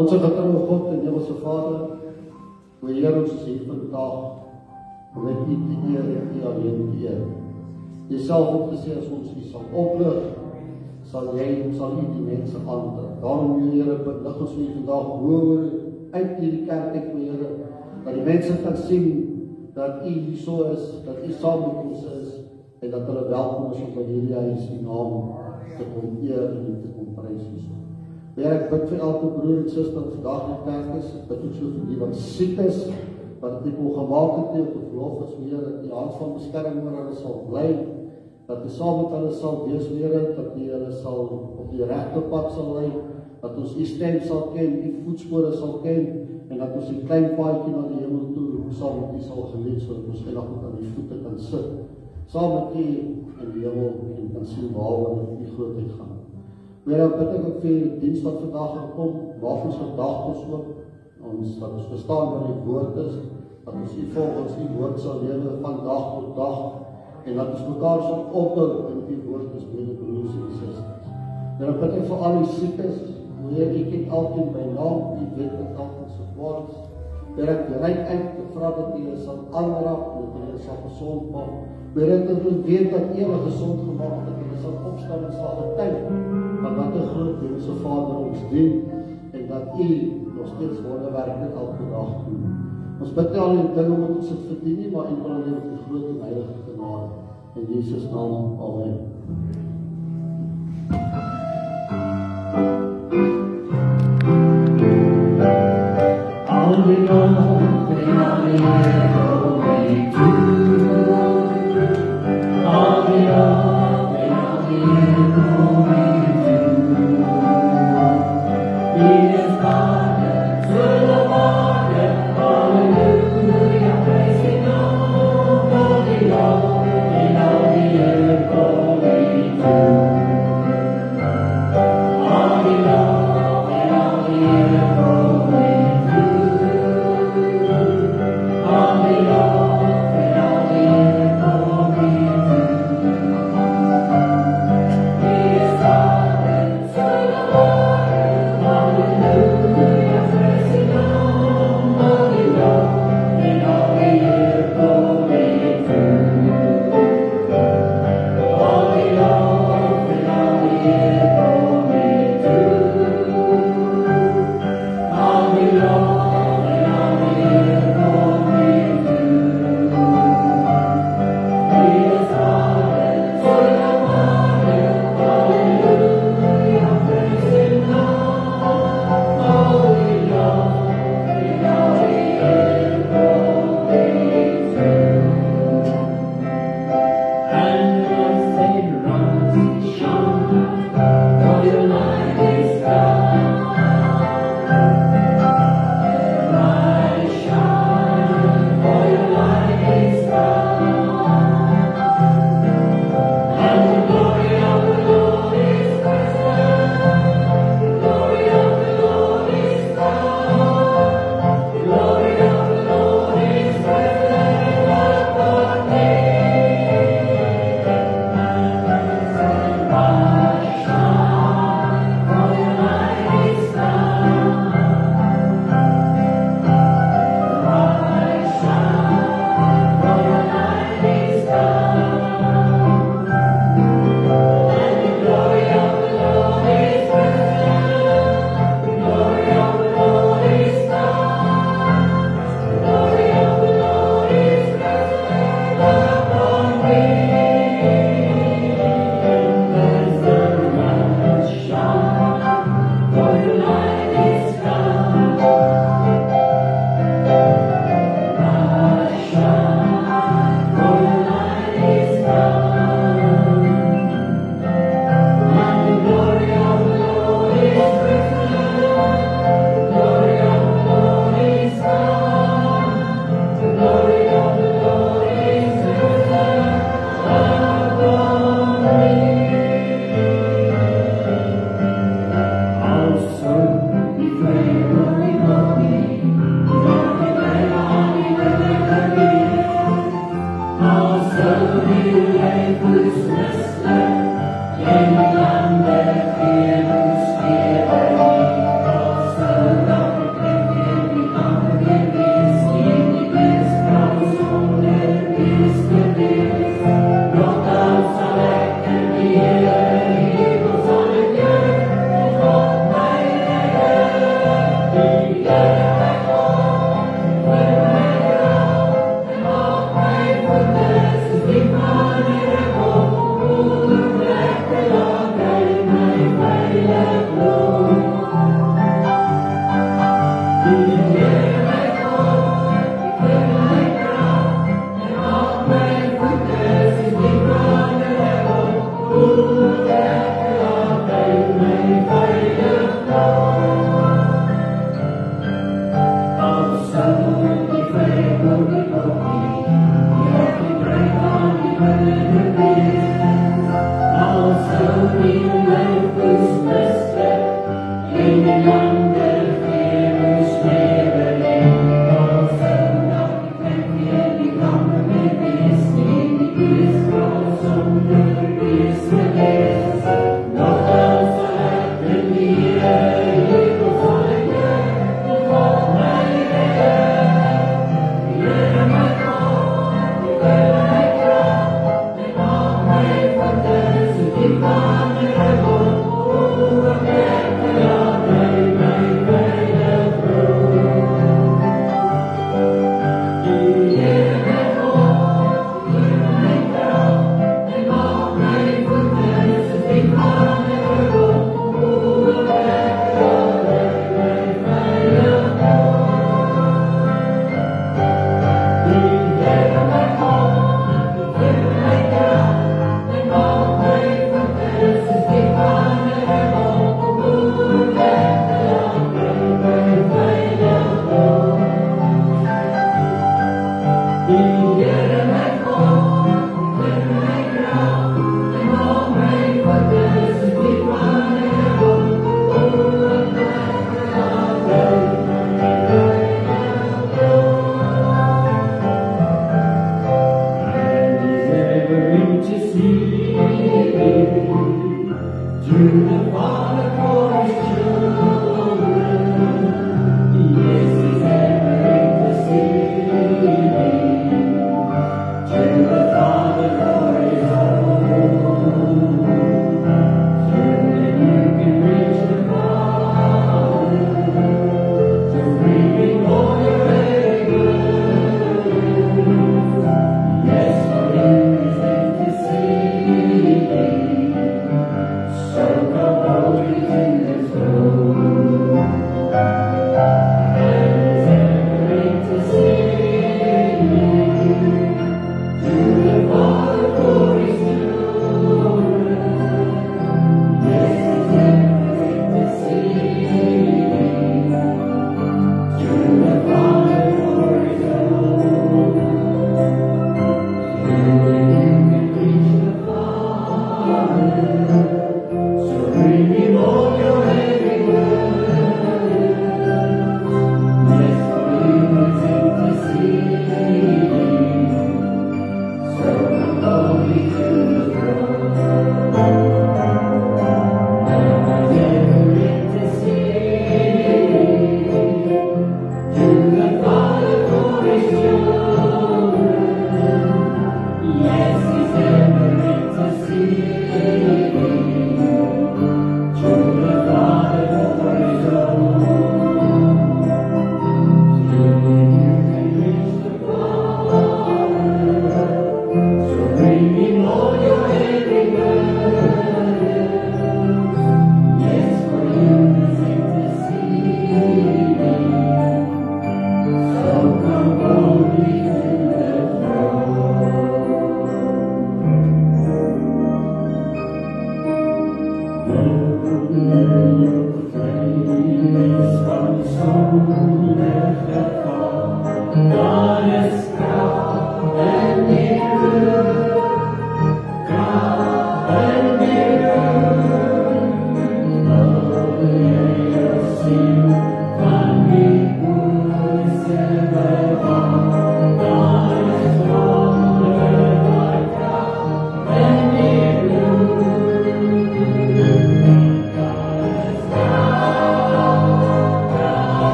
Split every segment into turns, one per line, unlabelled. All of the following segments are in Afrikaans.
Onze getrouwe God en Hemelse Vader, o Heer, ons is hier vandag om met U te eer en U alleen te eer. U self het gesê as ons U sal oplig, sal U die mense aantrek. Daarom, Here, belig ons vir vandag hoor uit hierdie kerk uit, Here, dat die mense kan sien dat U hier so is, dat U saam met ons is en dat hulle welkom is om by hierdie huis U naam te kom eer en te kom prys. Heer, ek bid vir elke broer en suster wat vandag in die kerk is, ek bid ook so vir die wat siek is, wat die ongemaak het nie op die verlof is, Heer, dat die hand van beskerming oor hulle sal bly, dat die saam met hulle sal wees, Heer, dat die hulle sal op die regte pad sal lei, dat ons die stem sal ken, die voetspore sal ken, en dat ons die klein paadjie na die hemel toe, saam met die sal geleid, sodat ons eendag ook aan die voete kan sit, saam met die in die hemel, en kan sien waar we die grootheid gaan. Weer dan bid ek ook vir die dienst wat vandag gaan kom, maak ons gedagtes ook, dat ons verstaan wat die woord is, dat ons die volgens die woord sal lewe van dag tot dag, en dat ons mekaar sal opbou in die woord is mede broers en susters. Weer dan bid ek vir al die siekes, Heer, U ken elkeen by naam, U weet wat elkeen se kwaad is. Weer ek bereid uit te vra dat U sal aanraak, dat U sal gesond maak. Weer ek dat U weet dat U gesond gemaak, dat U sal opstaan en sal getuig, maar wat 'n groot Hemelse Vader ons dien, en dat U nog steeds wonderwerke elke dag doen. Ons bid al die dinge wat ons het verdien nie, maar enkel alleen op die groot en heilige genade. In Jesus naam, amen. All we know, and all we ever way to. All we know, and all we ever way to. He is God, full of water, hallelujah, praising all, holy Lord, and all we ever way to. All we know, and all we ever way to. Hallelujah.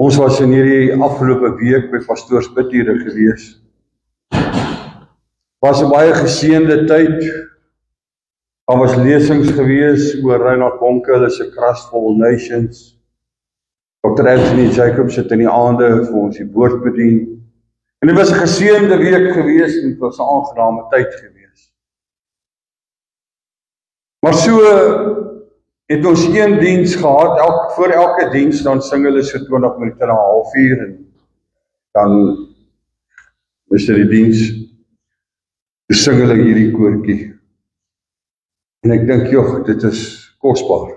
Ons was in hierdie afgelope week by pastoors bidure gewees. Was 'n baie geseënde tyd. Daar was lesings gewees oor Reinhard Bonke, hulle se Christ for All Nations. Dr. Anthony Jacobs het in die aande vir ons die woord bedien. En dit was 'n geseënde week gewees en dit was 'n aangename tyd gewees. Maar so het ons een diens gehad, voor elke diens dan sing hulle so 20 minute en 'n halfuur en dan is dit die diens. Toe sing hulle hierdie koortjie. En ek dink, joh, dit is kosbaar.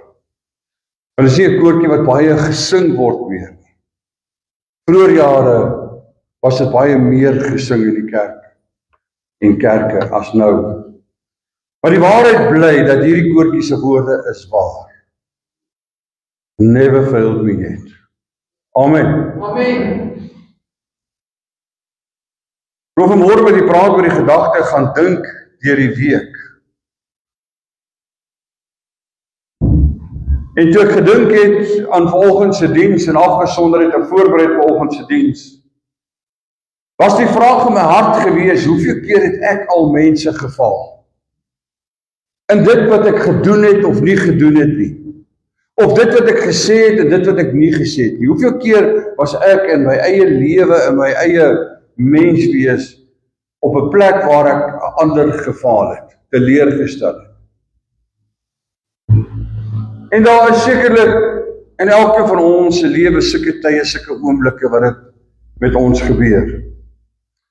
Want dit is nie 'n koortjie wat baie gesing word meer nie. Vroeger jare was dit baie meer gesing in die kerk en kerke as nou. Maar die waarheid bly dat hierdie koortjie se woorde is waar. Never failed me yet. Amen.
Amen.
Ek wil vanmôre met die praat oor die gedagte gaan dink deur die week. En toe ek gedink het aan vanoggend se diens en afgesonderheid en voorberei vir vanoggend se diens, was die vraag in my hart gewees, hoeveel keer het ek al mense geval? In dit wat ek gedoen het of nie gedoen het nie. of dit wat ek gesê het en dit wat ek nie gesê het nie. Hoeveel keer was ek in my eie lewe, in my eie menswees, op 'n plek waar ek 'n ander gefaal het, teleurgestel het. En daar is sekerlik in elke van ons se lewe sulke tye, sulke oomblikke wat dit met ons gebeur.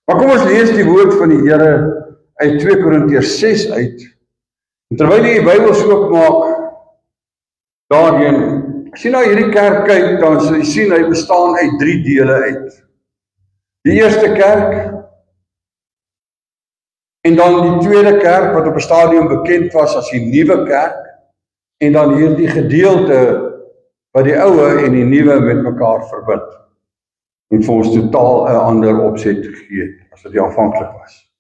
Maar kom ons lees die woord van die Here uit 2 Korintiërs 6 uit. En terwyl jy die Bybel oopmaak, daarheen, as jy na hierdie kerk kyk, dan sal jy sien hy bestaan uit 3 dele uit. Die eerste kerk, en dan die tweede kerk wat op 'n stadium bekend was as die nuwe kerk, en dan hierdie gedeelte wat die oue en die nuwe met mekaar verbind en vir ons totaal 'n ander opset gegee het as wat die aanvanklik was.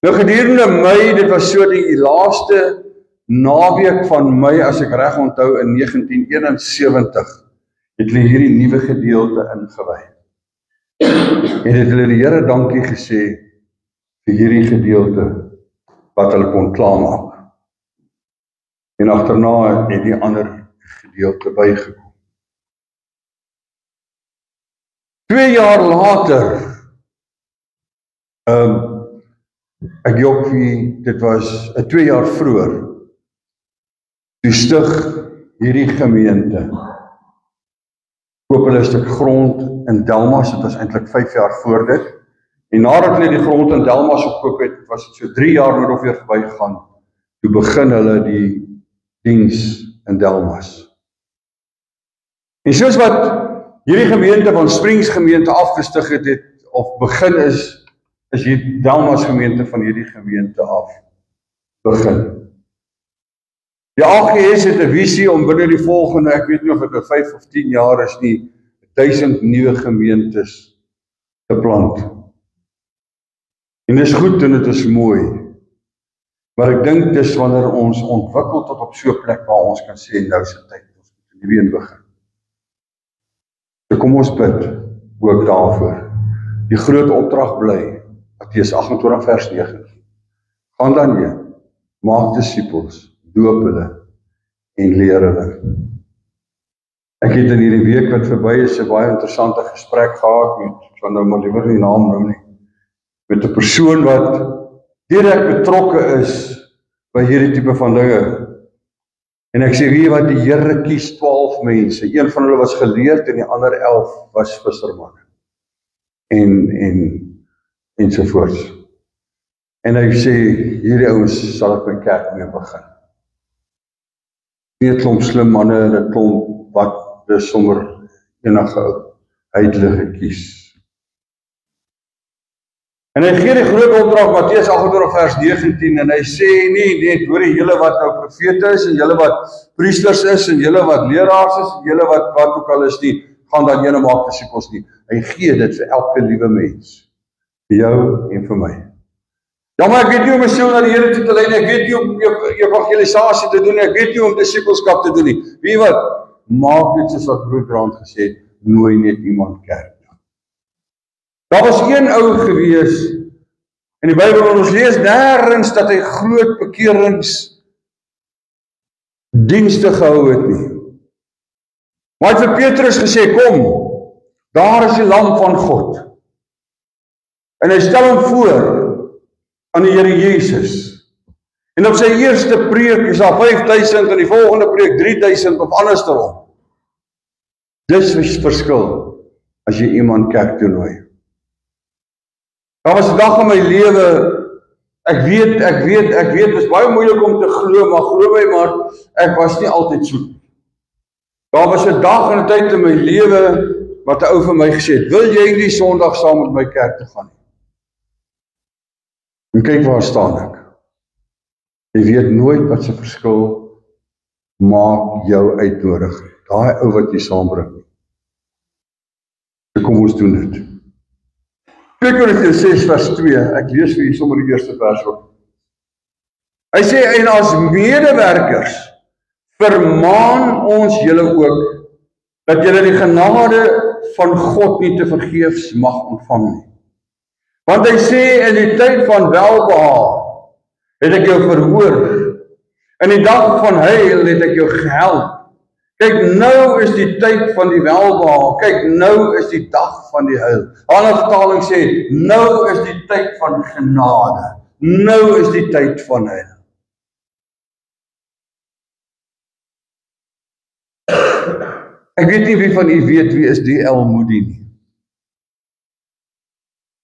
Nou gedurende Mei, dit was so die laaste naweek van Mei, as ek reg onthou, in 1971 het hulle hierdie nuwe gedeelte ingewy. En het hulle die Here dankie gesê vir hierdie gedeelte wat hulle kon klaarmaak. En agterna het die ander gedeelte bygekom. 2 jaar later, ek jok wie, dit was 2 jaar vroeër, toe stig hierdie gemeente, koop hulle 'n stuk grond in Delmas, dit was eintlik 5 jaar voor dit, en nadat hulle die grond in Delmas gekoop het, was dit so 3 jaar nou weer verbygegaan, toe begin hulle die diens in Delmas. En soos wat hierdie gemeente van Springs gemeente afgestig het, of begin is hier Delmas gemeente van hierdie gemeente af begin. Die AGS het 'n visie om binne die volgende, ek weet nie of dit 5 of 10 jaar is nie, 1000 nuwe gemeentes te plant. En dit is goed en dit is mooi. Maar ek dink dis wanneer ons ontwikkel tot op so 'n plek waar ons kan sê, nou is dit tyd, ons moet weer begin. So kom ons bid ook daarvoor. Die groot opdrag bly, Matteus 28 vers 9. Gaan dan heen, maak disippels, doop hulle en leer hulle. Ek het in hierdie week wat verby is 'n baie interessante gesprek gehad met, ek sal nou maar liewer nie naam noem nie, met 'n persoon wat direk betrokke is by hierdie tipe van dinge. En ek sê, wie wat die Here kies 12 mense, een van hulle was geleerd en die ander 11 was vissermanne. En sovoorts. En hy sê, hierdie ouens sal ek my kerk mee begin. Nie 'n klomp slim manne en 'n klomp wat dis sommer enige heilige kies. En hy gee die groot opdrag, Matteus 28 vers 19, en hy sê nie net, hoor die julle wat nou profete is, en julle wat priesters is, en julle wat leraars is, en julle wat ook al is nie, gaan dan julle maak disippels nie. Hy gee dit vir elke liewe mens, vir jou en vir my. Ja, maar ek weet nie om my siel na die Here toe te lei nie, ek weet nie om evangelisasie te doen nie, ek weet nie om disippelskap te doen nie. Weet jy wat? Maak net soos wat Broer Grant gesê het, nooi net iemand kerk. Daar was een ou gewees, in die Bybel ons lees nêrens dat hy groot bekeringsdienste gehou het nie. Maar hy het vir Petrus gesê, kom, daar is die lam van God. En hy stel hom voor aan die Here Jesus. En op sy eerste preek is daar 5000 en die volgende preek 3000 of andersom. Dis verskil as jy iemand kerk toe nooi. Daar was 'n dag in my lewe, ek weet, dit is baie moeilik om te glo, maar glo my maar, ek was nie altyd so. Daar was 'n dag en 'n tyd in my lewe, wat 'n ou vir my gesê het, wil jy nie Sondag saam met my kerk te gaan nie? En kyk waar staan ek. Jy weet nooit wat se verskil maak jou uitnodiging. Daai ou wat jy saambring. So kom ons doen dit. 2 Korintiërs 6 vers 2, ek lees vir julle sommer die eerste vers op. Hy sê, en as medewerkers vermaan ons julle ook, dat julle die genade van God nie te vergeefs mag ontvang nie. Want hy sê, in die tyd van welbehaag, het ek jou verhoor, in die dag van heil het ek jou gehelp, Kyk, nou is die tyd van die welbehaag. Kyk, nou is die dag van die heil. 'n Ander vertaling sê, nou is die tyd van genade. Nou is die tyd van heil. Ek weet nie wie van u weet wie is D.L. Moody nie.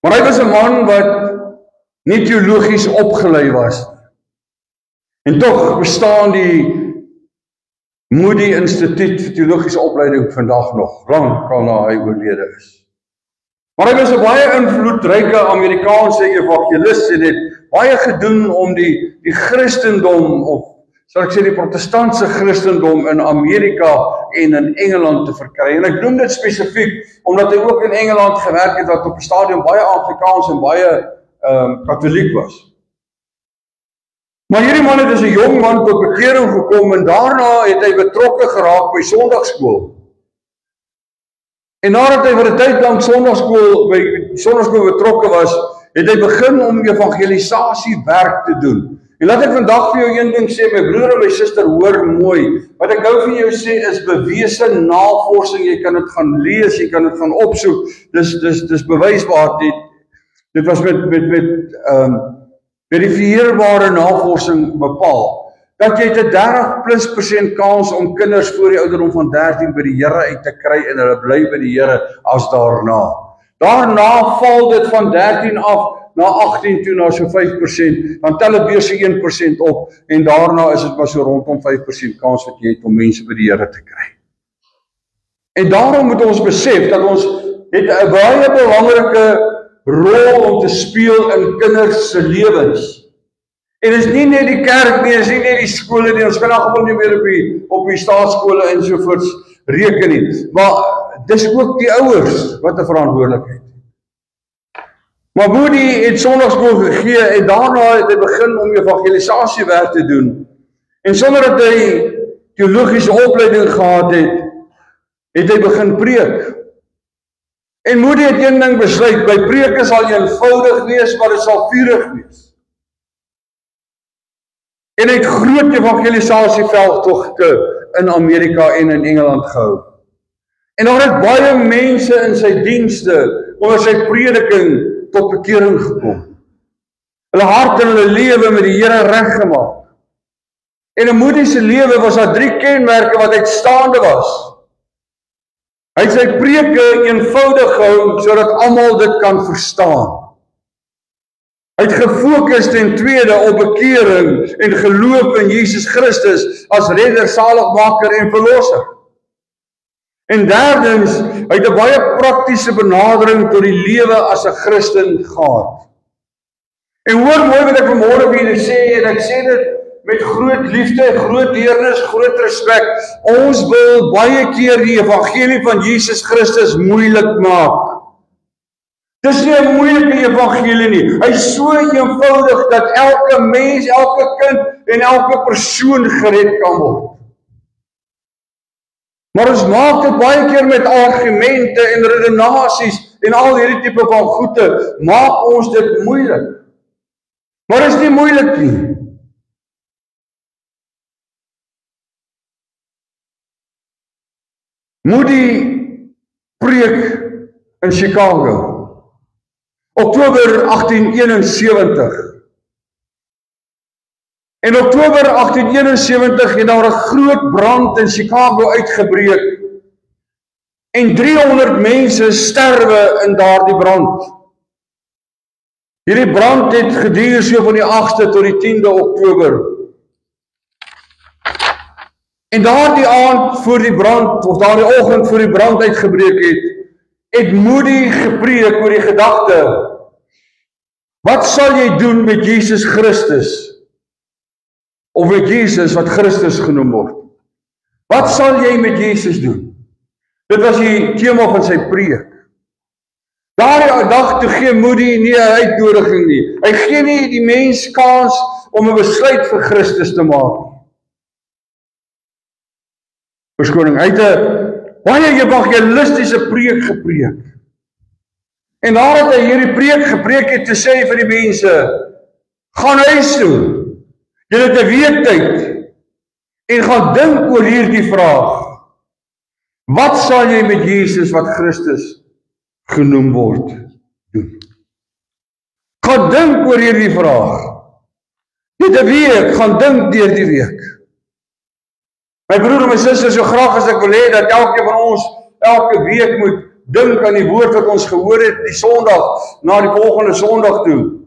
Maar hy was 'n man wat nie teologies opgelei was. En tog bestaan die Moody Instituut vir Teologiese Opleiding vandag nog, lank na hy oorlede is. Maar hy was 'n baie invloedryke Amerikaanse evangelis en het baie gedoen om die Christendom, of sal ek sê die protestantse Christendom in Amerika en in Engeland te verkry. En ek noem dit spesifiek omdat hy ook in Engeland gewerk het wat op die stadium baie Afrikaans en baie katholiek was. Maar hierdie man het as 'n jong man tot bekering gekom en daarna het hy betrokke geraak by sonndagskool. En nadat hy vir 'n tyd lank sonndagskool betrokke was, het hy begin om evangelisasiewerk te doen. En laat ek vandag vir jou een ding sê, my broer en my suster, hoor mooi. Wat ek nou vir jou sê is bewese navorsing. Jy kan dit gaan lees, jy kan dit gaan opsoek. Dis bewysbaar. Dit was met verifieerbare navorsing bepaal, dat jy 'n 30+% kans om kinders voor die ouderdom van 13 by die Here uit te kry en hulle bly by die Here as daarna. Daarna val dit van 13 af na 18 toe na so 5%, dan tel dit weer so 1% op en daarna is dit maar so rondom 5% kans wat jy het om mense by die Here te kry. En daarom moet ons besef dat ons het 'n baie belangrike rol om te speel in kinders se lewens. En dit is nie net die kerk nie, dit is nie net die skole nie, ons kan nog nie meer op die staatskole en sovoorts reken nie, maar dis ook die ouers wat 'n verantwoordelikheid. Maar Moody het sonndagskool gegee en daarna het hy begin om evangelisasiewerk te doen. En sonder dat hy teologiese opleiding gehad het hy begin preek. En Moody het een ding besluit, by preke sal eenvoudig wees, maar dit sal vurig wees. En hy het groot evangelisasieveldtogte in Amerika en in Engeland gehou. En daar het baie mense in sy dienste onder sy prediking tot bekering gekom. Hulle hart en hulle lewe met die Here reggemaak. En in Moody se lewe was daar 3 kenmerke wat uitstaande was. Hy het sy preke eenvoudig gehou sodat almal dit kan verstaan. Hy het gefokus ten tweede op bekering en geloof in Jesus Christus as redder, saligmaker en verlosser. En derdens, hy het 'n baie praktiese benadering tot die lewe as 'n Christen gehad. En hoor mooi wat ek vanmôre vir julle sê, en ek sê dit met groot liefde, groot deernis, groot respek. Ons wil baie keer die evangelie van Jesus Christus moeilik maak. Dis nie 'n moeilike evangelie nie. Hy is so eenvoudig dat elke mens, elke kind en elke persoon gered kan word. Maar ons maak dit baie keer met argumente en redenasies en al hierdie tipe van goede, maak ons dit moeilik. Maar is nie moeilik nie. Moody preek in Chicago. Oktober 1871. In Oktober 1871 het daar 'n groot brand in Chicago uitgebreek en 300 mense sterwe in daardie brand. Hierdie brand het geduur so van die 8de tot die 10de Oktober. En daardie aand voor die brand, of daardie oggend voor die brand uitgebreek het Moody gepreek oor die gedagte: wat sal jy doen met Jesus Christus? Of met Jesus wat Christus genoem word? Wat sal jy met Jesus doen? Dit was die tema van sy preek. Daardie dag toe gee Moody nie 'n uitnodiging nie. Hy gee nie die mens kans om 'n besluit vir Christus te maak. Verskoning, hy het 'n baie evangelistiese preek gepreek. En nadat hy hierdie preek gepreek het, te sê vir die mense: gaan huis toe, julle het 'n week tyd en gaan dink oor hierdie vraag: Wat sal jy met Jesus wat Christus genoem word doen? Gaan dink oor hierdie vraag. Net 'n week, gaan dink deur die week. My broer en my suster, so graag as ek wil hê dat elkeen van ons elke week moet dink aan die woord wat ons gehoor het die Sondag na die volgende Sondag toe.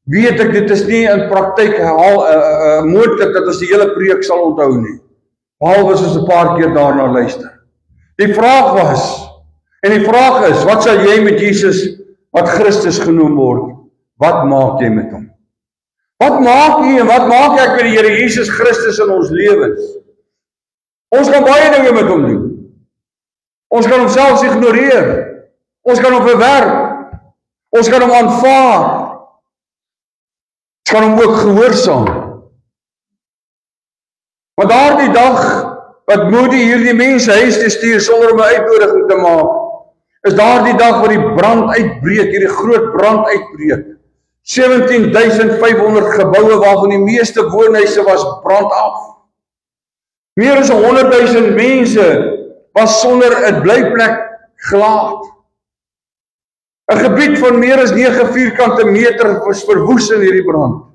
Weet ek, dit is nie in praktyk moontlik dat ons die hele preek sal onthou nie. Behalwe as ons 'n paar keer daarna luister. Die vraag was, en die vraag is, wat sal jy met Jesus wat Christus genoem word? Wat maak jy met hom? Wat maak jy en wat maak ek met die Here Jesus Christus in ons lewens? Ons kan baie dinge met hom doen. Ons kan hom selfs ignoreer. Ons kan hom verwerp. Ons kan hom aanvaar. Ons kan hom ook gehoorsaam. Maar daardie dag wat Moody hierdie mense huis te stuur sonder om 'n uitnodiging te maak, is daardie dag waar die brand uitbreek, hierdie groot brand uitbreek. 17.500 geboue waarvan die meeste woonhuise was brand af. Meer as 100.000 mense was sonder 'n blyplek gelaat. 'n Gebied van meer as 9 vierkante meter was verwoes in hierdie brand.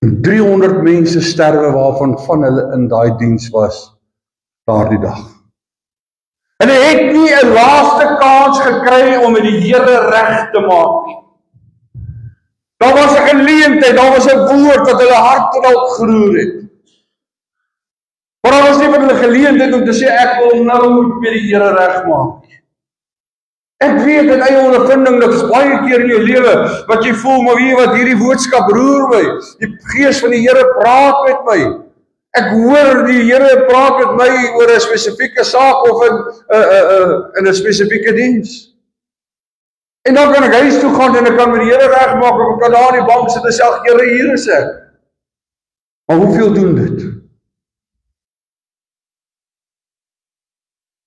300 mense sterwe waarvan van hulle in daai diens was daardie dag. En hy het nie 'n laaste kans gekry om met die Here reg te maak nie. Daar was 'n geleentheid, daar was 'n woord wat hulle hart dalk geroer het. Maar daar was nie vir hulle geleentheid om te sê ek wil nou met die Here regmaak. Ek weet uit eie ondervinding dat is baie keer in jou lewe wat jy voel, maar weet wat hierdie boodskap roer my. Die Gees van die Here praat met my. Ek hoor die Here praat met my oor 'n spesifieke saak of in 'n spesifieke diens. En dan kan ek huis toe gaan en ek kan met die Here regmaak of ek kan daar in die bank sit en sê ag Here, hier is ek. Maar hoeveel doen dit?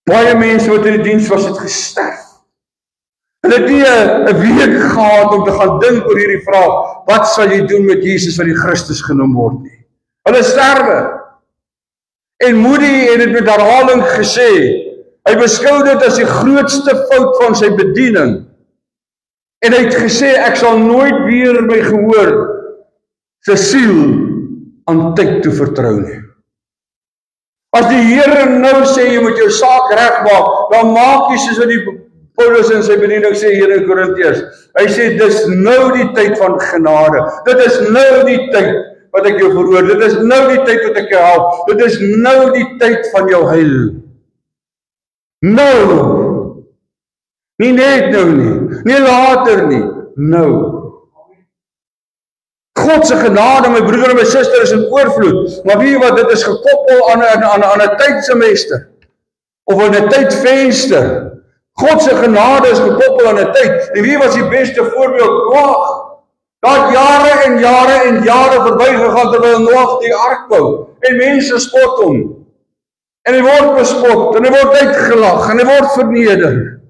Baie mense wat in die diens was het gesterf. Hulle het nie 'n week gehad om te gaan dink oor hierdie vraag, wat sal jy doen met Jesus wat die Christus genoem word nie? Hulle sterwe. En Moody het dit met herhaling gesê, hy beskou dit as die grootste fout van sy bediening. En hy het gesê, ek sal nooit weer my gehoor sy siel aan tyd toe vertrou nie. As die Here nou sê, jy moet jou saak regmaak, dan maak jy soos wat die Paulus in sy bediening sê hier in Korintiërs. Hy sê, dis nou die tyd van genade. Dit is nou die tyd wat ek jou verhoor. Dit is nou die tyd wat ek jou help. Dit is nou die tyd van jou heil. Nou. Nie net nou nie. Nie later nie. Nou. God se genade, my broeder en my suster, is in oorvloed. Maar weet jy wat, dit is gekoppel aan 'n tydsemester. Of aan 'n tydvenster. God se genade is gekoppel aan 'n tyd. En wie was die beste voorbeeld? Noag. Daar het jare en jare en jare verbygegaan terwyl Noag die ark bou. En mense spot hom. En hy word bespot, en hy word uitgelag, en hy word verneder.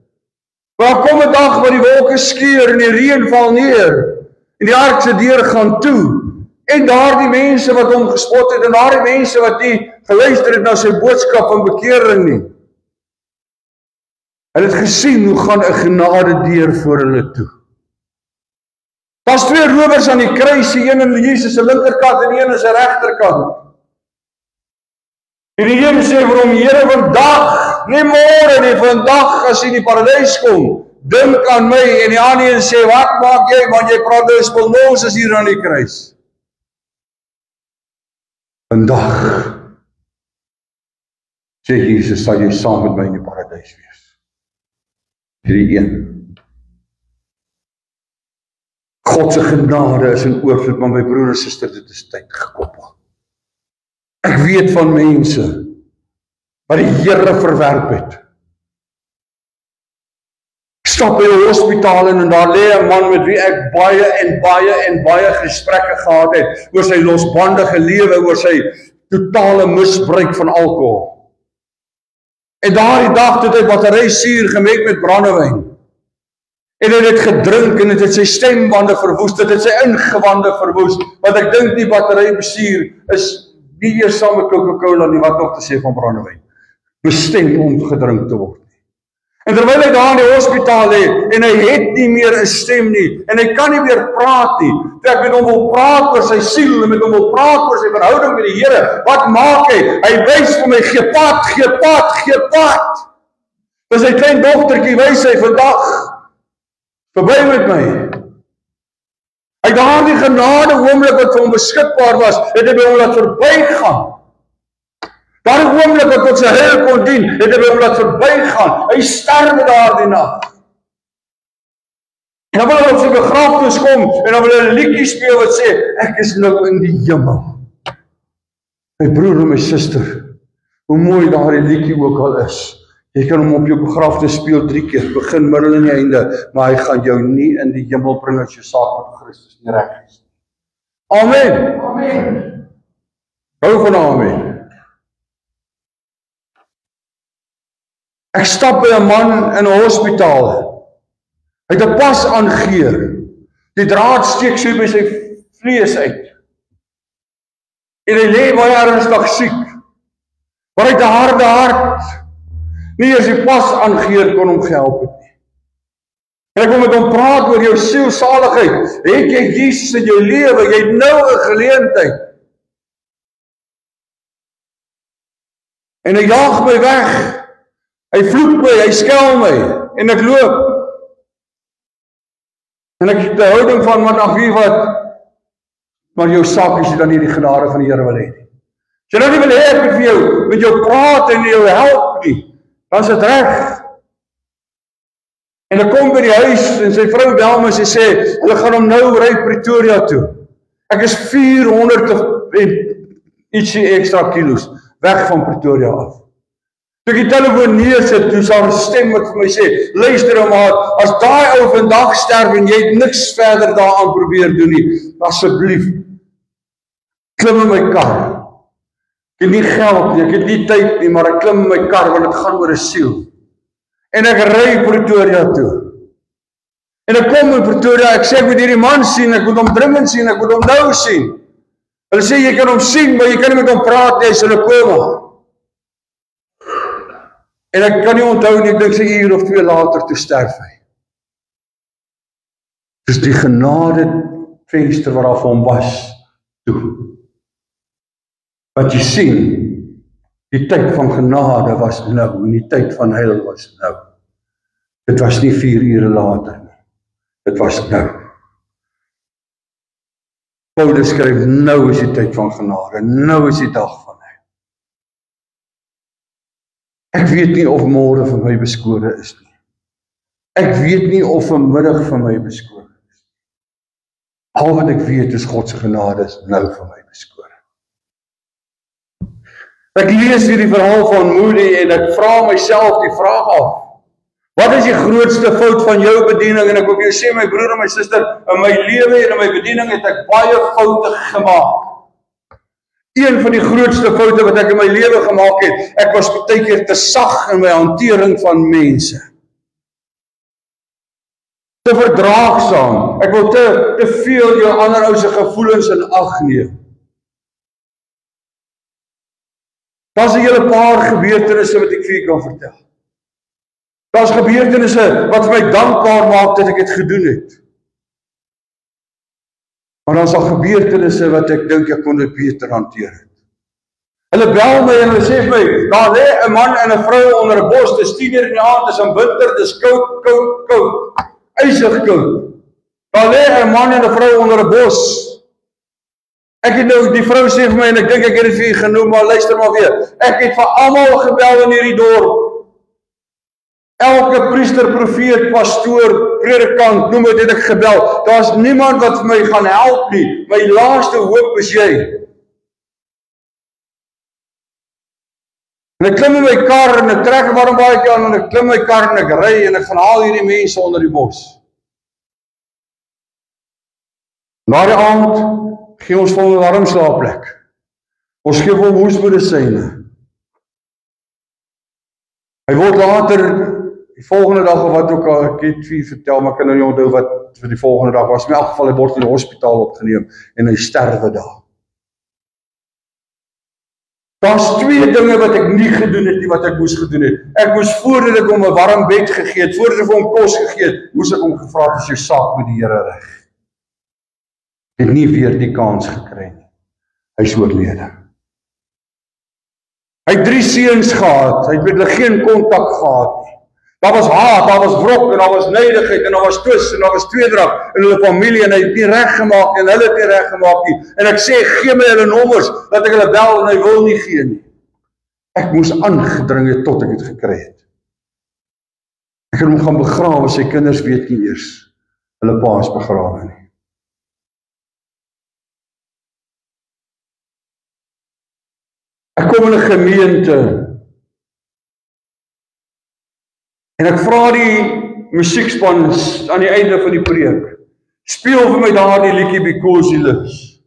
Maar kom 'n dag waar die wolke skeur en die reën val neer. En die ark se deur gaan toe. En daardie mense wat hom gespot het, en daardie mense wat nie geluister het na sy boodskap van bekering nie. Hulle het gesien hoe gaan 'n genade deur voor hulle toe. Daar's 2 rowers aan die kruis, een aan Jesus se linkerkant en een aan sy regterkant. En die Here sê vir hom, Here, vandag, nie môre nie, vandag as jy in die paradys kom, dink aan my. En die ander een sê, wat maak jy, want jy praat nou spel Moses hier aan die kruis. Vandag, sê Jesus, sal jy saam met my in die paradys wees. Hierdie een. God se genade is in oorvloed, maar my broer en suster, dit is tyd gekoppel. Ek weet van mense wat die Here verwerp het. Ek stap by 'n hospitaal en daar lê 'n man met wie ek baie gesprekke gehad het oor sy losbandige lewe, oor sy totale misbruik van alkohol. En daardie dag het hy batterysuur gemeng met brandewyn. En hy het gedrink en het sy stembande verwoes, dit het sy ingewande verwoes, want ek dink die batterybestuur is nie eers saam met Coca-Cola nie, wat nog te sê van brandewyn. bestem om gedrink te word. En terwyl hy daar in die hospitaal lê, en hy het nie meer 'n stem nie, en hy kan nie meer praat nie, toe ek met hom wil praat oor sy siel, en met hom wil praat oor sy verhouding met die Here, wat maak hy? Hy wys vir my, gee pad, gee pad, gee pad. Vir sy klein dogtertjie wys hy vandag, verby met my. Hy daardie genade oomblik wat vir hom beskikbaar was, het hy by hom laat verbygaan. Daardie oomblik wat tot sy heil kon dien, het hy by hom laat verbygaan. Hy sterwe daardie nag. En dan wil hy op sy begrafenis kom, en dan wil hy 'n liedjie speel wat sê, ek is nou in die hemel. My broer en my suster, hoe mooi daardie liedjie ook al is, jy kan hom op jou begrafenis speel 3 keer, begin, middel en die einde, maar hy gaan jou nie in die hemel bring as jou saak met Christus nie reg is. Amen. Amen. Hou van amen. Ek stap by 'n man in 'n hospitaal. Hy het 'n pas aangeheer. Die draad steek so by sy vlees uit. En hy lê baie ernstig siek. Maar hy het 'n harde hart. Nie eers die pas aangeheer kon hom gehelp het nie. En ek wil met hom praat oor jou sielsaligheid. Het jy Jesus in jou lewe? Jy het nou 'n geleentheid. En hy jaag my weg. Hy vloek my, hy skel my, en ek loop. En ek het 'n houding van, want ag wie wat, maar jou saak is jy dan nie die genade van die Here wil hê nie. As jy nou nie wil hê ek moet met jou praat en jou help nie, dan is dit reg. En ek kom by die huis, en sy vrou bel my, sy sê, hulle gaan hom nou ry Pretoria toe. Ek is 400 en ietsie ekstra kilos, weg van Pretoria af. Toe ek die telefoon neersit, toe sal 'n stem wat vir my sê, luister ou maat, as daai ou vandag sterf en jy het niks verder daaraan probeer doen nie, asseblief, klim in my kar. Ek het nie geld nie, ek het nie tyd nie, maar ek klim in my kar, want dit gaan oor 'n siel. En ek ry Pretoria toe. En ek kom in Pretoria, ek sê ek moet hierdie man sien, ek moet hom dringend sien, ek moet hom nou sien. Hulle sê jy kan hom sien, maar jy kan nie met hom praat nie, hy is in 'n koma. En ek kan nie onthou nie, ek dink sy 1 of 2 later toe sterf hy. Dis die genade venster wat daar vir hom was toe. Wat jy sien, die tyd van genade was nou, en die tyd van heil was nou. Dit was nie 4 ure later nie. Dit was nou. Paulus skryf, nou is die tyd van genade, nou is die dag van heil. Ek weet nie of môre vir my beskore is nie. Ek weet nie of vanmiddag vir my beskore is. Al wat ek weet is God se genade is nou vir my beskore. Ek lees hierdie verhaal van Moody en ek vra myself die vraag af. Wat is die grootste fout van jou bediening? En ek wil vir jou sê, my broer en my suster, in my lewe en in my bediening het ek baie foute gemaak. Een van die grootste foute wat ek in my lewe gemaak het, ek was baie keer te sag in my hantering van mense. Te verdraagsaam. Ek wil te veel jou ander ou se gevoelens in ag neem. Daar's 'n hele paar gebeurtenisse wat ek vir julle kan vertel. Daar's gebeurtenisse wat vir my dankbaar maak dat ek dit gedoen het. Maar daar's al gebeurtenisse wat ek dink ek kon dit beter hanteer het. Hulle bel my en hulle sê vir my, daar lê 'n man en 'n vrou onder 'n bos, dis 10:00 in die aand, dis in winter, dis koud, ysig koud. Daar lê 'n man en 'n vrou onder 'n bos. Ek het nou, die vrou sê vir my, en ek dink ek het dit vir julle genoem, maar luister maar weer, ek het vir almal gebel in hierdie dorp. Elke priester, profeet, pastoor, predikant, noem dit, het ek gebel. Daar's niemand wat vir my gaan help nie. My laaste hoop is jy. En ek klim in my kar en ek trek 'n warm baadjie aan en ek klim my kar en ek ry en ek gaan haal hierdie mense onder die bos. Na die aand gee ons vir 'n warm slaapplek. Ons gee vir hom hoesmedisyne. Hy word later die volgende dag of wat ook al, ek het vir vertel, maar ek kan nou nie onthou wat vir die volgende dag was. In elk geval, hy word in die hospitaal opgeneem en hy sterwe daar. Daar's 2 dinge wat ek nie gedoen het nie, wat ek moes gedoen het. Ek moes voordat ek hom 'n warm bed gegee het, voordat ek vir hom kos gegee het, moes ek hom gevra het, is jou saak met die Here reg? Ek het nie weer die kans gekry nie. Hy is oorlede. Hy het 3 seuns gehad, hy het met hulle geen kontak gehad nie. Daar was haat, daar was wrok, en daar was neidigheid, en daar was twis, en daar was tweedrag in hulle familie, en hy het nie reggemaak, en hulle het nie reggemaak nie. En ek sê, gee my hulle nommers, dat ek hulle bel, en hy wil nie gee nie. Ek moes aangedring het, tot ek het gekry het. Ek het hom gaan begrawe, sy kinders weet nie eers, hulle pa is begrawe nie. Ek kom in 'n gemeente, en ek vra die musiekspan aan die einde van die preek, speel vir my daar die liedjie Because He Lives.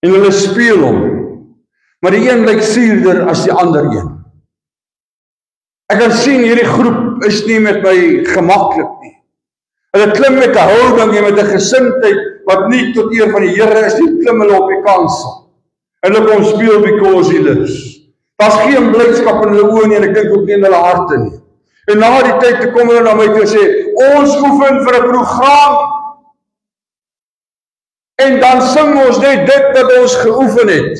En hulle speel hom, maar die een lyk suurder as die ander een. Ek kan sien, hierdie groep is nie met my gemaklik nie. Hulle klim met 'n houding en met 'n gesindheid, wat nie tot eer van die Here is nie, klim hulle op die kansel. En hulle kom speel Because He Lives. Daar's geen blydskap in hulle oë nie, en ek dink ook nie in hulle harte nie. En na die tyd te kom hulle na my toe en sê, ons oefen vir 'n program. En dan sing ons net dit wat ons geoefen het.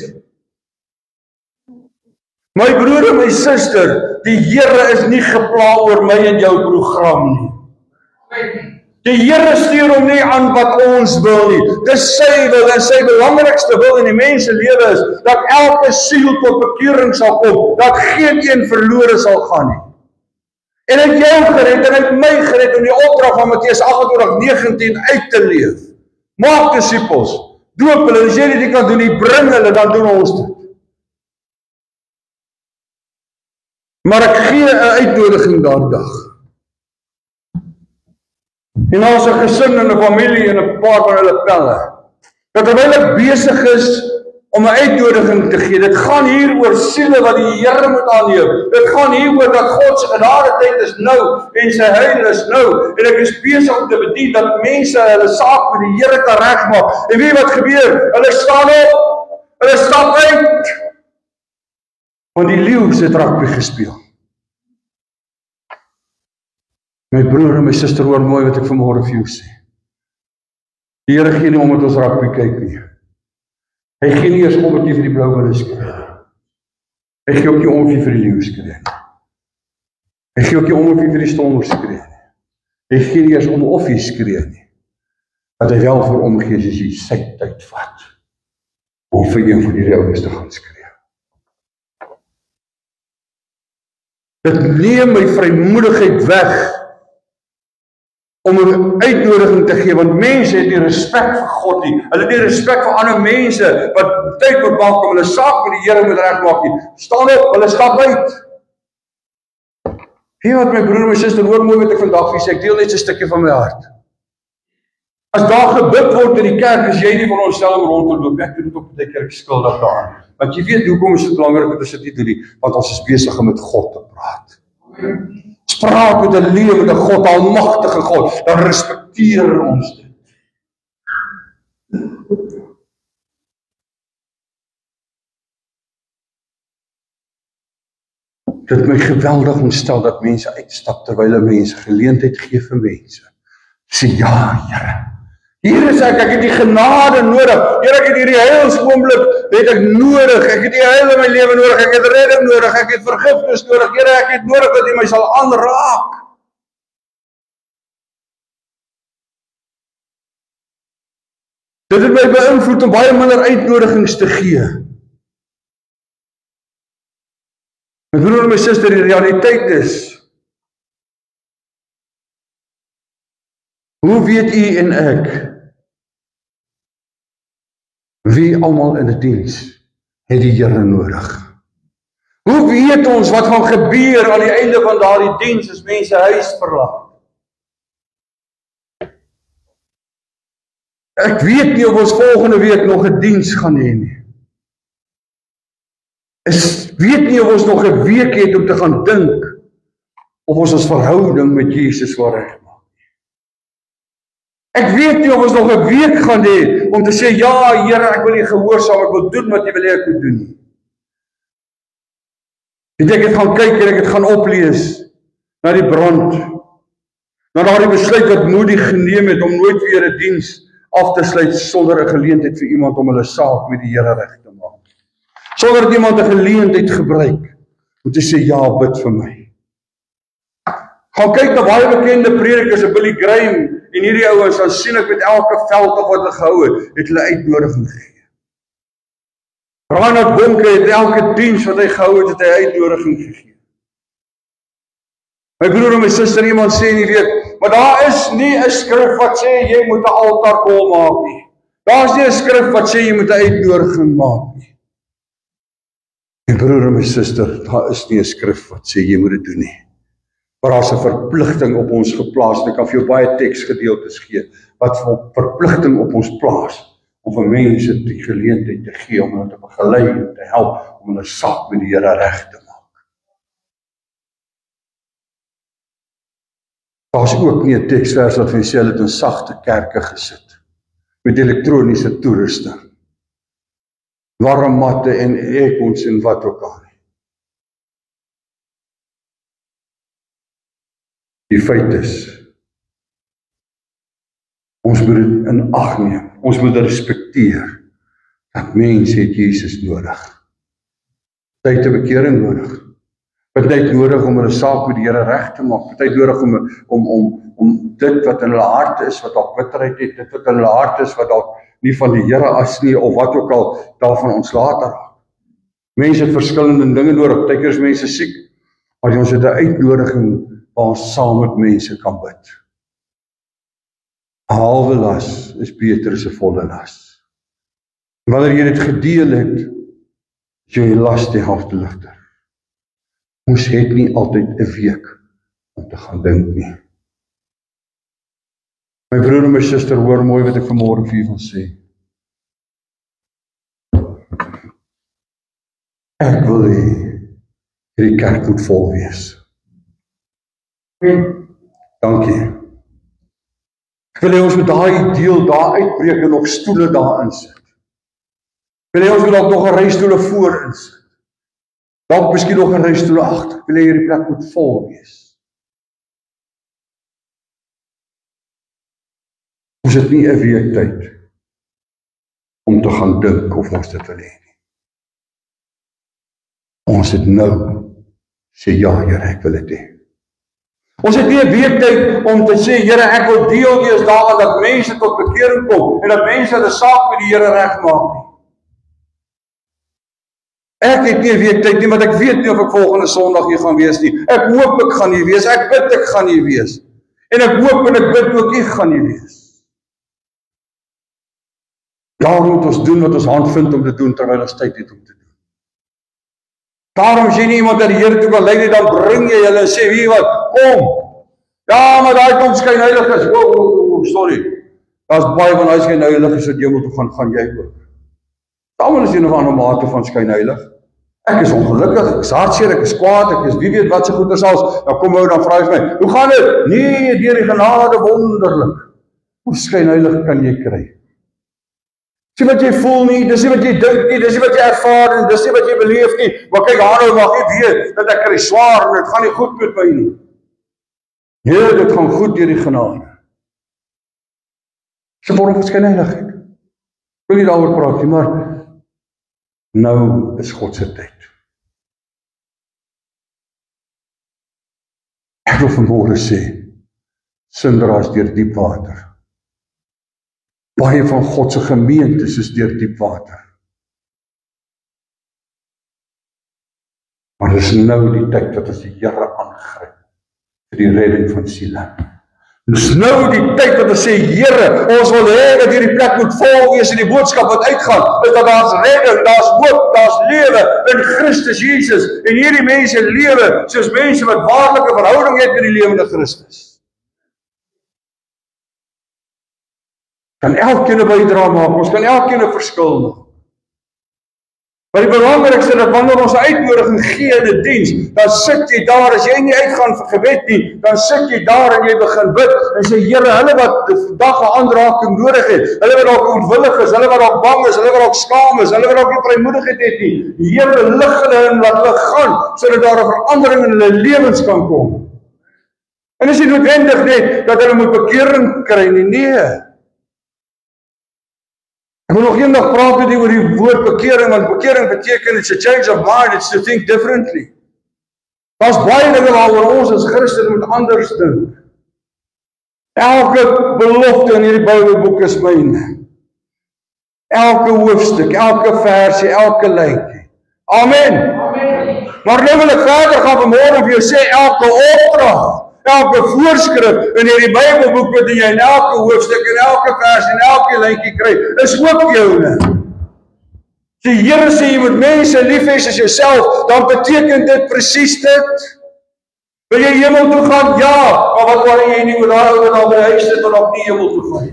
My broer en my suster, die Here is nie gepla oor my en jou program nie. Die Here stuur hom nie aan wat ons wil nie. Dis sy wil, en sy belangrikste wil in die mens se lewe is, dat elke siel tot bekering sal kom, dat geen een verlore sal gaan nie. En hy het jou gered, en hy het my gered om die opdrag van Matteus 28:19 uit te leef. Maak disippels, doop hulle, as jy dit nie kan doen nie, bring hulle, dan doen ons dit. Maar ek gee 'n uitnodiging daardie dag. En ons 'n gesin en 'n familie en 'n paar van hulle pelle, dat terwyl ek besig is om 'n uitnodiging te gee, dit gaan hier oor siele wat die Here moet aanneem. Dit gaan hier oor dat God se genadetyd is nou, en sy heil is nou, en ek is besig om te bedien, dat mense hulle saak met die Here kan regmaak. En weet wat gebeur? Hulle staan op, hulle stap uit, want die leeu het rugby gespeel. My broer en my suster, hoor mooi wat ek vanmôre vir jou sê. Die Here gee nie omdat ons rugby kyk nie. Hy gee nie eers om wat jy vir die blou bulle skree. Hy gee ook nie om wat jy vir die leeu skree nie. Hy gee ook nie om wat jy vir die stonder skree nie. Hy gee nie eers om of jy skree nie. Dat hy wel vir omgee as jy sy tyd vat om vir een van die ouens te gaan skree. Dit neem my vrymoedigheid weg om 'n uitnodiging te gee, want mense het nie respek vir God nie. Hulle het nie respek vir ander mense wat tyd moet maak om hulle saak met die Here moet regmaak nie. Staan op, hulle stap uit. Weet wat my broer en my suster, hoor mooi wat ek vandag vir sê, ek deel net 'n stukkie van my hart. As daar gebid word in die kerk, is jy nie van ons self rond te loop. Ek doen dit op baie kerk skuldig daaraan. Want jy weet hoekom is dit belangrik dat ons dit nie doen nie, want ons is besig om met God te praat. Ons praat met 'n lewende God, almagtige God, dan respekteer ons dit. Dit my geweldig ontstel dat mense uitstap terwyl hulle mense geleentheid gee vir mense. Sê ja, Here. Hier is ek het die genade nodig. Here, ek het hierdie heilsoomblik het ek nodig. Ek het die heil in my lewe nodig. Ek het redding nodig. Ek het vergifnis nodig. Here, ek het nodig dat U my sal aanraak. Dit het my beïnvloed om baie minder uitnodigings te gee. My broer en my suster, die realiteit is, hoe weet u en ek, wie almal in die diens het die Here nodig? Hoe weet ons wat gaan gebeur aan die einde van daardie diens as mense huis verlaat? Ek weet nie of ons volgende week nog 'n diens gaan hê nie. Ek weet nie of ons nog 'n week het om te gaan dink of ons verhouding met Jesus wil regmaak. Ek weet nie of ons nog 'n week gaan hê om te sê, ja Here, ek wil U gehoorsaam, ek wil doen wat U wil hê ek moet doen nie. Ek het gaan kyk en ek het gaan oplees na die brand, na daardie besluit wat Moody geneem het om nooit weer 'n diens af te sluit sonder 'n geleentheid vir iemand om hulle saak met die Here reg te maak. Sonder dat iemand 'n geleentheid gebruik om te sê, ja, bid vir my. Gaan kyk na baie bekende predikers, Billy Graham en hierdie ouens, dan sien ek met elke veld of wat hulle gehou het hulle uitnodiging gegee. Reinhard Bonke het elke diens wat hy gehou het hy uitnodiging gegee. My broer en my suster, iemand sê nie weet, maar daar is nie 'n skrif wat sê jy moet 'n altaarkol maak nie. Daar is nie 'n skrif wat sê jy moet 'n uitnodiging maak nie. My broer en my suster, daar is nie 'n skrif wat sê jy moet dit doen nie. Maar daar is 'n verpligting op ons geplaas. Ek kan vir jou baie teksgedeeltes gee wat vir verpligting op ons plaas om vir mense die geleentheid te gee om hulle te begelei en te help om hulle saak met die Here reg te maak. Daar is ook nie 'n teksvers wat vir sê hulle het in sagte kerke gesit met elektroniese toerusting, warm matte en aircons en wat ook al. Die feit is, ons moet dit in ag neem, ons moet respekteer, dat mense het Jesus nodig. Tyd te bekering nodig. Tyd nodig om hulle saak met die Here reg te maak. Tyd nodig om dit wat in hulle harte is, wat dalk bitterheid het, dit wat in hulle harte is, wat dalk nie van die Here as nie, of wat ook al, daarvan ontslae te raak. Mense het verskillende dinge nodig, partykeer is mense siek, maar ons het 'n uitnodiging waar ons saam met mense kan bid. 'n Halwe las is beter as 'n volle las. Wanneer jy dit gedeel het, is jou las die helfte ligter. Ons het nie altyd 'n week om te gaan dink nie. My broer en my suster, hoor mooi wat ek vanmôre vir julle wil sê. Ek wil hê hierdie kerk moet vol wees. Dankie. Ek wil hê ons moet daai deel daar uitbreek en nog stoele daar insit. Ek wil hê ons moet ook nog 'n rystoele voor insit. Dalk miskien nog 'n rystoele agter. Ek wil hê hierdie plek moet vol wees. Ons het nie 'n week tyd om te gaan dink of ons dit wil hê nie. Ons het nou sê ja, Here, ek wil dit hê. Ons het nie 'n week tyd om te sê, Here, ek wil deel wees daaraan dat mense tot bekering kom en dat mense hulle saak met die Here regmaak nie. Ek het nie 'n week tyd nie, want ek weet nie of ek volgende Sondag hier gaan wees nie. Ek hoop ek gaan hier wees, ek bid ek gaan hier wees. En ek hoop en ek bid ook ek gaan hier wees. Daarom moet ons doen wat ons hand vind om te doen terwyl ons tyd het om te doen. Daarom as jy nie iemand dat die Here toe wil lei nie, dan bring jy hulle en sê, wie wat, kom. Ja, maar daai kom skynheilig is. Sorry. Daar's baie van daai skynheilig is wat hemel toe gaan jy ook. Almal is in 'n ander mate van skynheilig. Ek is ongelukkig, ek is hartseer, ek is kwaad, ek is wie weet wat se goeders als. Dan kom ou dan vra hy my, hoe gaan dit? Nee, deur die genade wonderlik. Hoe skynheilig kan jy kry? Dis nie wat jy voel nie, dis nie wat jy dink nie, dis nie wat jy ervaar nie, dis nie wat jy beleef nie. Maar kyk, Hanno mag nie weet dat ek kry swaar en dit gaan nie goed met my nie. Nee, dit gaan goed deur die genade. Dis 'n vorm van skynheiligheid. Ek wil nie daaroor praat nie, maar nou is God se tyd. Ek wil vanmôre sê, Sindra's deur diep water. Baie van God se gemeentes is deur diep water. Maar dis nou die tyd dat ons die Here aangryp vir die redding van siele. Dis nou die tyd dat ons sê, Here, ons wil hê dat hierdie plek moet vol wees en die boodskap wat uitgaan, is dat daar's redding, daar's hoop, daar's lewe in Christus Jesus. En hierdie mense lewe soos mense wat waarlike verhouding het met die lewende Christus. Kan elkeen 'n bydrae maak, ons kan elkeen 'n verskil maak. Maar die belangrikste dat wanneer ons 'n uitnodiging gee in 'n diens, dan sit jy daar, as jy nie uitgaan vir gebed nie, dan sit jy daar en jy begin bid en sê, Here, hulle wat vandag 'n aanraking nodig het, hulle wat dalk ontwillig is, hulle wat dalk bang is, hulle wat dalk skaam is, hulle wat dalk nie vrymoedigheid het nie, Here, lig hulle en laat hulle gaan, sodat daar 'n verandering in hulle lewens kan kom. En is nie noodwendig net dat hulle moet bekering kry nie, nee. Ek wil nog eendag praat met u oor die woord bekering, want bekering beteken it's a change of mind, it's to think differently. Daar's baie dinge waaroor ons as Christene moet anders dink. Elke belofte in hierdie Bybelboek is myne. Elke hoofstuk, elke versie, elke lyntjie. Amen. Amen. Maar nou wil ek verder gaan vanmôre vir jou sê, elke opdrag, elke voorskrif in hierdie Bybelboek wat jy in elke hoofstuk en elke vers en elke lyntjie kry, is ook joune. As die Here sê jy moet mense lief hê soos jouself, dan beteken dit presies dit. Wil jy hemel toe gaan? Ja, maar wat wanneer jy nie met daai ou daar by die huis sit en op nie hemel toe gaan?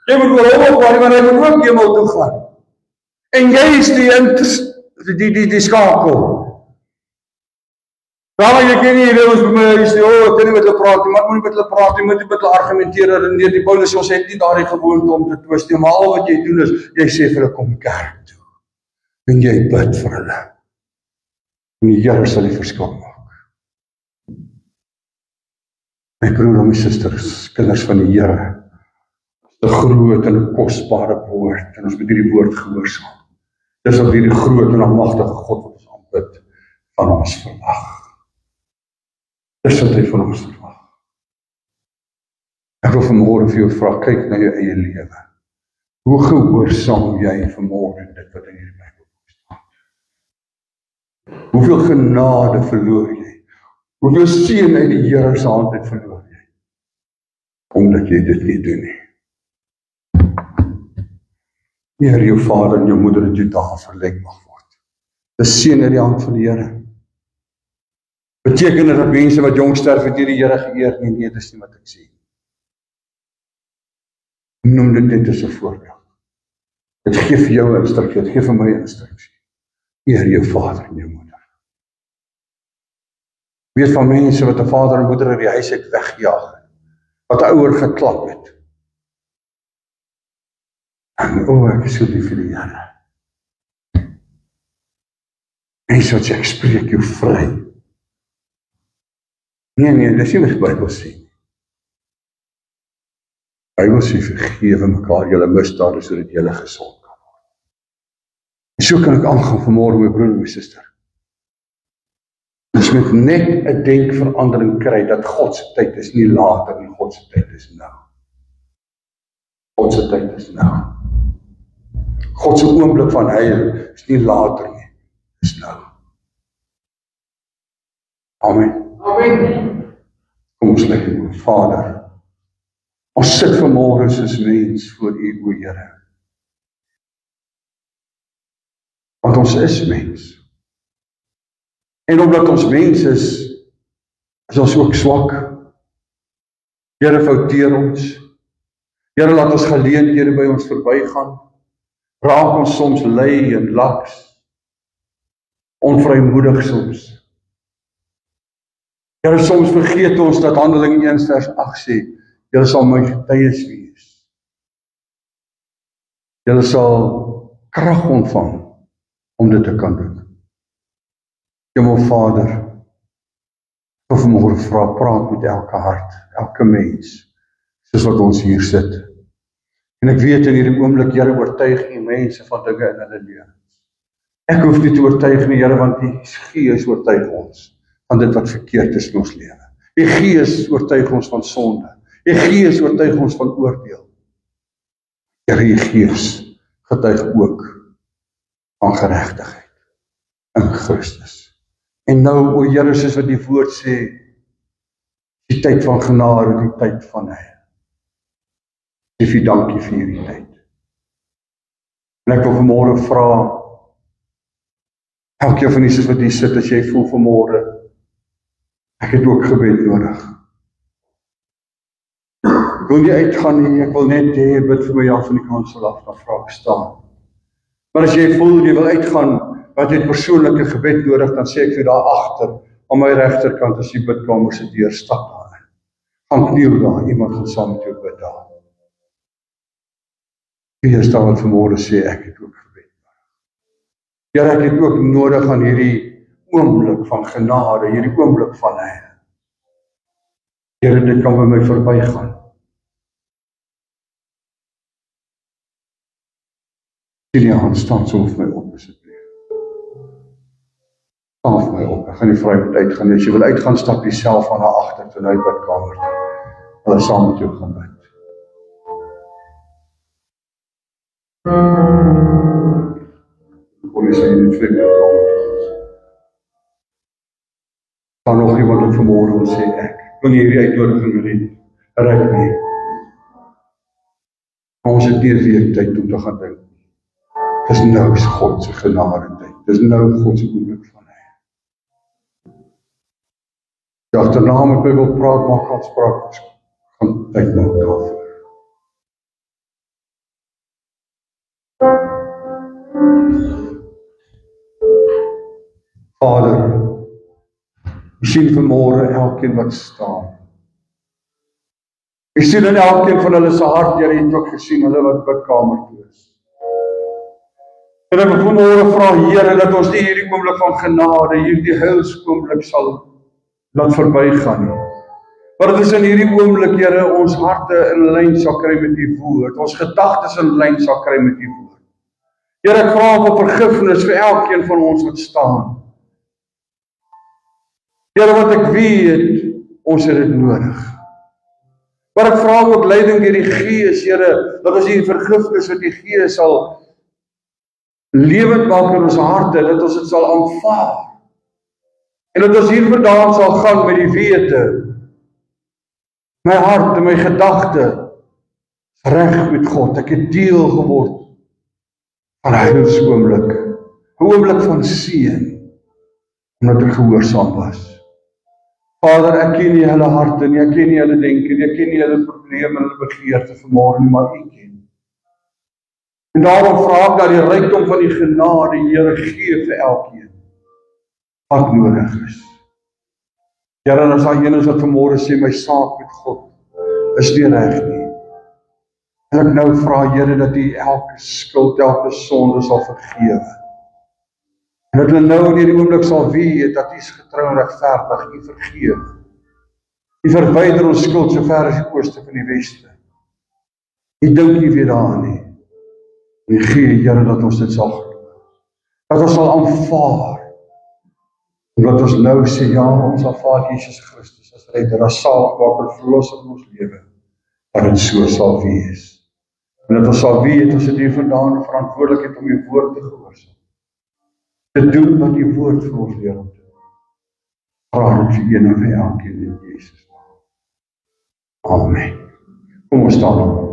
Jy moet oor hom opgaan, maar hy moet ook hemel toe gaan. En jy is die skakel. Nou, jy ken nie, jy wil ons by my huis nie, ek kan nie met hulle praat nie, maar moet nie met hulle praat nie, moet nie met hulle argumenteer, en nee, die Paulus, ons het nie daardie gewoonte om te twist nie, maar al wat jy doen is, jy sê vir hulle, kom kerk toe, en jy bid vir hulle, en die Here sal die verskil maak. My broer en my susters, kinders van die Here, is 'n groot en 'n kosbare woord, en ons moet hierdie woord gehoorsaam. Dis wat hierdie groot en almagtige God wat ons aanbid, van ons verwag. Dis wat hy van ons verwag. Ek wil vanmôre vir jou vra, kyk na jou eie lewe. Hoe gehoorsaam jy vanmôre dit wat in hierdie Bybelboek staan? Hoeveel genade verloor jy? Hoeveel seën uit die Here se hand uit verloor jy? Omdat jy dit nie doen nie. Here, jou vader en jou moeder het jou dae verleng mag word. Dis seën uit die hand van die Here. Beteken dit dat mense wat jong sterf het die Here geëer nie? Nee, dis nie wat ek sê. Noem dit net as 'n voorbeeld. Dit gee vir jou 'n instruksie, dit gee vir my 'n instruksie. Eer jou vader en jou moeder. Weet van mense wat 'n vader en moeder uit die huis uit weggejaag het, wat 'n ouer geklap het. En ek is so lief vir die Here. Mense wat sê, ek spreek jou vry. Nee, dis nie wat die Bybel sê. Die Bybel sê, vergewe mekaar julle misdade sodat julle gesond kan word. En so kan ek aangaan vanmôre, my broer en my suster. Ons moet net 'n denkverandering kry dat God se tyd is nie later nie, God se tyd is nou. God se tyd is nou. God se oomblik van heil is nie later nie, is nou. Amen. Amen. Kom ons lê, Vader. Ons sit vanmôre soos mens voor U, o Here. Want ons is mens. En omdat ons mens is ons ook swak. Here, fouteer ons. Here, laat ons geleenthede by ons verbygaan. Raak ons soms lui en laks. Onvrymoedig soms. Here, soms vergeet ons dat Handelinge 1 vers 8 sê, julle sal my getuies wees. Julle sal krag ontvang om dit te kan doen. Hemel Vader, ek wil vanmôre vra, praat met elke hart, elke mens, soos wat ons hier sit. En ek weet in hierdie oomblik, Here, oortuig U mense van dinge in hulle lewens. Ek hoef nie te oortuig nie, Here, want die Gees oortuig ons van dit wat verkeerd is in ons lewe. Die Gees oortuig ons van sonde. Die Gees oortuig ons van oordeel. Here, die Gees getuig ook van geregtigheid in Christus. En nou, o Here, soos wat die woord sê, die tyd van genade, die tyd van heil. Ek sê vir dankie vir hierdie tyd. En ek wil vanmôre vra, elkeen van die soos wat hier sit, as jy voel vanmôre, ek het ook gebed nodig. Ek wil nie uitgaan nie, ek wil net bid vir my af van die kansel af, dan vra ek staan. Maar as jy voel, jy wil uitgaan, wat het persoonlike gebed nodig, dan sê ek vir daar agter, aan my regterkant is die bidkamer se deur, stap daarin. Gaan kniel daar, iemand gaan saam met jou bid daar. Wie is daar wat vanmôre sê, ek het ook gebed nodig. Here, ek het ook nodig aan hierdie oomblik van genade, hierdie oomblik van Here. Here, dit kan by my verbygaan. Sien jy aan, staan so vir my op, asseblief. Staan vir my op, ek gaan nie vry moet uitgaan. As jy wil uitgaan, stap jy self aan haar agter, toe na die bidkamer toe. Hulle saam met jou gaan bid. Hoe is hy in die tweede kamer? Daar nog iemand wat vanmôre wil sê, ek wil hierdie uitnodiging reik nie. Ons het nie 'n week tyd om te gaan dink. Dis nou God se genade tyd. Dis nou God se oomblik van Hy. Die agterna met my wil praat, maak afspraak. Gaan tyd maak daarvoor. Vader, U sien vanmôre elkeen wat staan. U sien in elkeen van hulle se hart, Here, het ook gesien hulle wat bidkamer toe is. En ek wil vanmôre vra, Here, dat ons nie hierdie oomblik van genade, hierdie heilsoomblik sal laat verbygaan nie. Maar dit is in hierdie oomblik, Here, ons harte in lyn sal kry met U woord, ons gedagtes in lyn sal kry met U woord. Here, ek vra vir vergifnis vir elkeen van ons wat staan. Here, wat ek weet, ons het dit nodig. Maar ek vra ook leiding deur die Gees, Here, dat ons die vergifnis wat die Gees sal lewend maak in ons harte, dat ons dit sal aanvaar. En dat ons hiervandaan sal gaan met die wete, my hart en my gedagte reg met God. Ek het deel geword van 'n heilsoomblik, 'n oomblik van seën, omdat ek gehoorsaam was. Vader, ek ken nie hulle harte nie, ek ken nie hulle denke nie, ek ken nie hulle probleme en hulle begeerte vanmôre nie, maar U ken. En daarom vra ek dat die rykdom van die genade, Here, gee vir elkeen wat nodig is. Here, en as daar een is wat vanmôre sê, my saak met God is nie reg nie. En ek nou vra, Here, dat U elke skuld, elke sonde sal vergewe. En dat hulle nou in hierdie oomblik sal weet dat U is getrou en regverdig, U vergewe. U verwyder ons skuld so ver as die ooste van die weste. U dink nie weer daaraan nie. En U gee, Here, dat ons dit sal glo. Dat ons sal aanvaar. En dat ons nou sê, ja, ons aanvaar Jesus Christus as redder, as saligmaker, verlosser in ons lewe. Dat dit so sal wees. En dat ons sal weet, ons het hiervandaan 'n verantwoordelikheid om U woord te gehoorsaam. Te doen wat U woord vir ons leer om te doen. Vra dit vir een en vir elkeen in Jesus naam. Amen. Kom ons staan op.